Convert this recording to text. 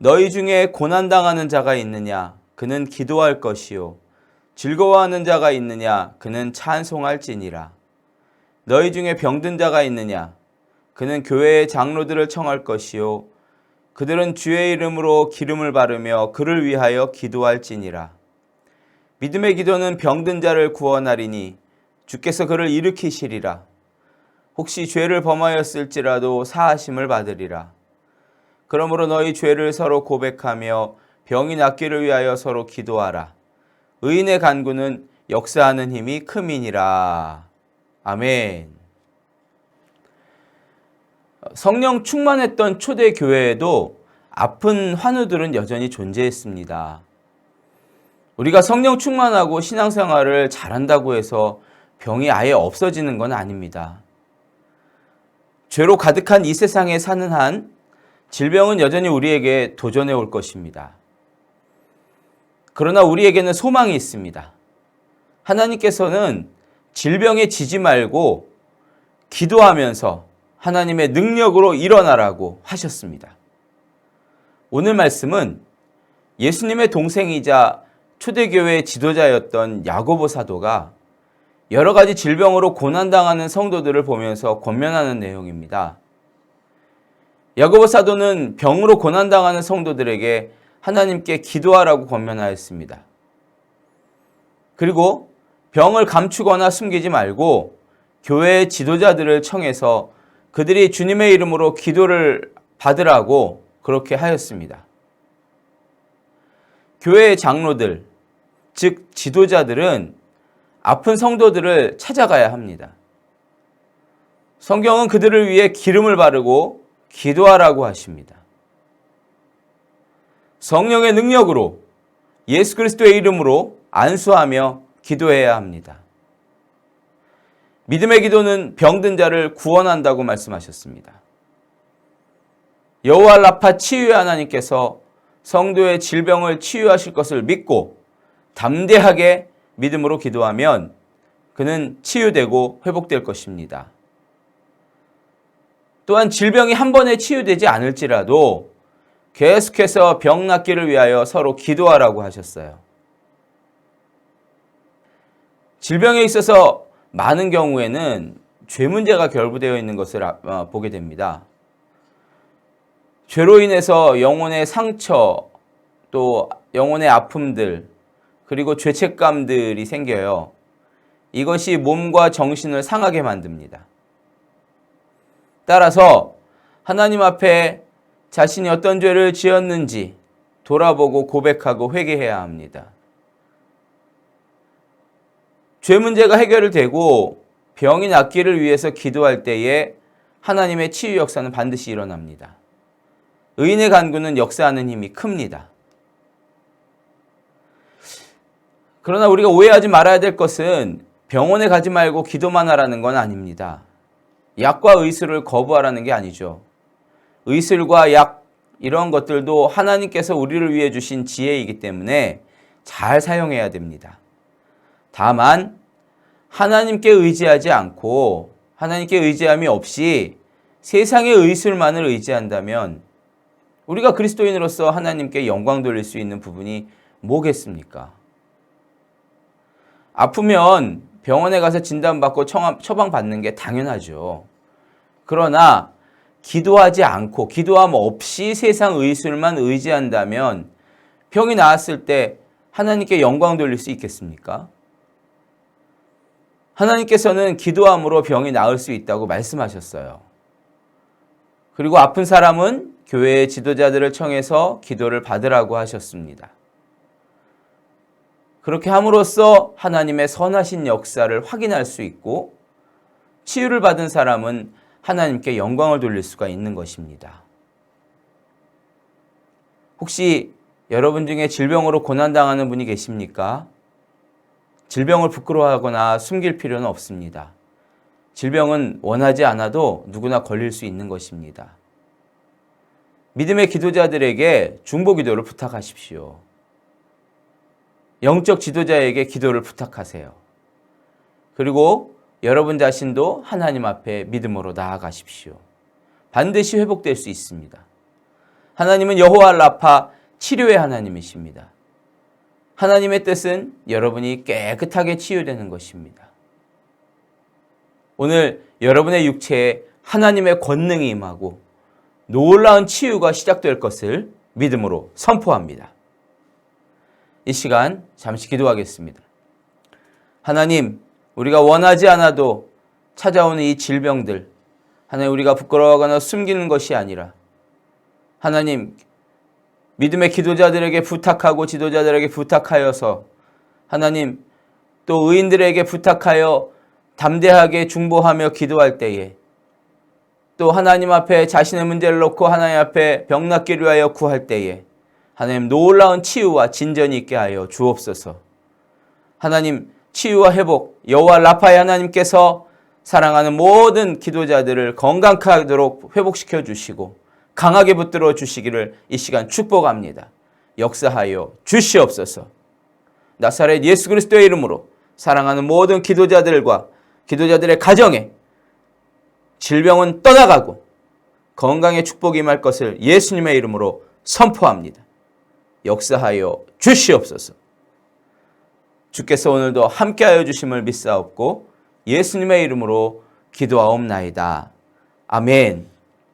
너희 중에 고난당하는 자가 있느냐? 그는 기도할 것이요. 즐거워하는 자가 있느냐? 그는 찬송할지니라. 너희 중에 병든 자가 있느냐? 그는 교회의 장로들을 청할 것이요. 그들은 주의 이름으로 기름을 바르며 그를 위하여 기도할지니라. 믿음의 기도는 병든 자를 구원하리니 주께서 그를 일으키시리라. 혹시 죄를 범하였을지라도 사하심을 받으리라. 그러므로 너희 죄를 서로 고백하며 병이 낫기를 위하여 서로 기도하라. 의인의 간구는 역사하는 힘이 큼이니라. 아멘. 성령 충만했던 초대 교회에도 아픈 환우들은 여전히 존재했습니다. 우리가 성령 충만하고 신앙생활을 잘한다고 해서 병이 아예 없어지는 건 아닙니다. 죄로 가득한 이 세상에 사는 한 질병은 여전히 우리에게 도전해 올 것입니다. 그러나 우리에게는 소망이 있습니다. 하나님께서는 질병에 지지 말고 기도하면서 하나님의 능력으로 일어나라고 하셨습니다. 오늘 말씀은 예수님의 동생이자 초대교회의 지도자였던 야고보 사도가 여러 가지 질병으로 고난당하는 성도들을 보면서 권면하는 내용입니다. 야고보 사도는 병으로 고난당하는 성도들에게 하나님께 기도하라고 권면하였습니다. 그리고 병을 감추거나 숨기지 말고 교회의 지도자들을 청해서 그들이 주님의 이름으로 기도를 받으라고 그렇게 하였습니다. 교회의 장로들, 즉 지도자들은 아픈 성도들을 찾아가야 합니다. 성경은 그들을 위해 기름을 바르고 기도하라고 하십니다. 성령의 능력으로 예수 그리스도의 이름으로 안수하며 기도해야 합니다. 믿음의 기도는 병든 자를 구원한다고 말씀하셨습니다. 여호와 라파 치유의 하나님께서 성도의 질병을 치유하실 것을 믿고 담대하게 믿음으로 기도하면 그는 치유되고 회복될 것입니다. 또한 질병이 한 번에 치유되지 않을지라도 계속해서 병 낫기를 위하여 서로 기도하라고 하셨어요. 질병에 있어서 많은 경우에는 죄 문제가 결부되어 있는 것을 보게 됩니다. 죄로 인해서 영혼의 상처, 또 영혼의 아픔들, 그리고 죄책감들이 생겨요. 이것이 몸과 정신을 상하게 만듭니다. 따라서 하나님 앞에 자신이 어떤 죄를 지었는지 돌아보고 고백하고 회개해야 합니다. 죄 문제가 해결되고 병이 낫기를 위해서 기도할 때에 하나님의 치유 역사는 반드시 일어납니다. 의인의 간구는 역사하는 힘이 큽니다. 그러나 우리가 오해하지 말아야 될 것은 병원에 가지 말고 기도만 하라는 건 아닙니다. 약과 의술을 거부하라는 게 아니죠. 의술과 약 이런 것들도 하나님께서 우리를 위해 주신 지혜이기 때문에 잘 사용해야 됩니다. 다만 하나님께 의지하지 않고 하나님께 의지함이 없이 세상의 의술만을 의지한다면 우리가 그리스도인으로서 하나님께 영광 돌릴 수 있는 부분이 뭐겠습니까? 아프면 병원에 가서 진단받고 처방받는 게 당연하죠. 그러나 기도하지 않고 기도함 없이 세상 의술만 의지한다면 병이 나았을 때 하나님께 영광 돌릴 수 있겠습니까? 하나님께서는 기도함으로 병이 나을 수 있다고 말씀하셨어요. 그리고 아픈 사람은 교회의 지도자들을 청해서 기도를 받으라고 하셨습니다. 그렇게 함으로써 하나님의 선하신 역사를 확인할 수 있고 치유를 받은 사람은 하나님께 영광을 돌릴 수가 있는 것입니다. 혹시 여러분 중에 질병으로 고난당하는 분이 계십니까? 질병을 부끄러워하거나 숨길 필요는 없습니다. 질병은 원하지 않아도 누구나 걸릴 수 있는 것입니다. 믿음의 기도자들에게 중보기도를 부탁하십시오. 영적 지도자에게 기도를 부탁하세요. 그리고 여러분 자신도 하나님 앞에 믿음으로 나아가십시오. 반드시 회복될 수 있습니다. 하나님은 여호와 라파, 치료의 하나님이십니다. 하나님의 뜻은 여러분이 깨끗하게 치유되는 것입니다. 오늘 여러분의 육체에 하나님의 권능이 임하고 놀라운 치유가 시작될 것을 믿음으로 선포합니다. 이 시간 잠시 기도하겠습니다. 하나님, 우리가 원하지 않아도 찾아오는 이 질병들, 하나님, 우리가 부끄러워하거나 숨기는 것이 아니라 하나님, 믿음의 기도자들에게 부탁하고 지도자들에게 부탁하여서 하나님, 또 의인들에게 부탁하여 담대하게 중보하며 기도할 때에 또 하나님 앞에 자신의 문제를 놓고 하나님 앞에 병 낫기를 위하여 구할 때에 하나님, 놀라운 치유와 진전이 있게 하여 주옵소서. 하나님, 치유와 회복, 여호와 라파의 하나님께서 사랑하는 모든 기도자들을 건강케 하도록 회복시켜 주시고 강하게 붙들어 주시기를 이 시간 축복합니다. 역사하여 주시옵소서. 나사렛 예수 그리스도의 이름으로 사랑하는 모든 기도자들과 기도자들의 가정에 질병은 떠나가고 건강의 축복이 임할 것을 예수님의 이름으로 선포합니다. 역사하여 주시옵소서. 주께서 오늘도 함께하여 주심을 믿사옵고 예수님의 이름으로 기도하옵나이다. 아멘.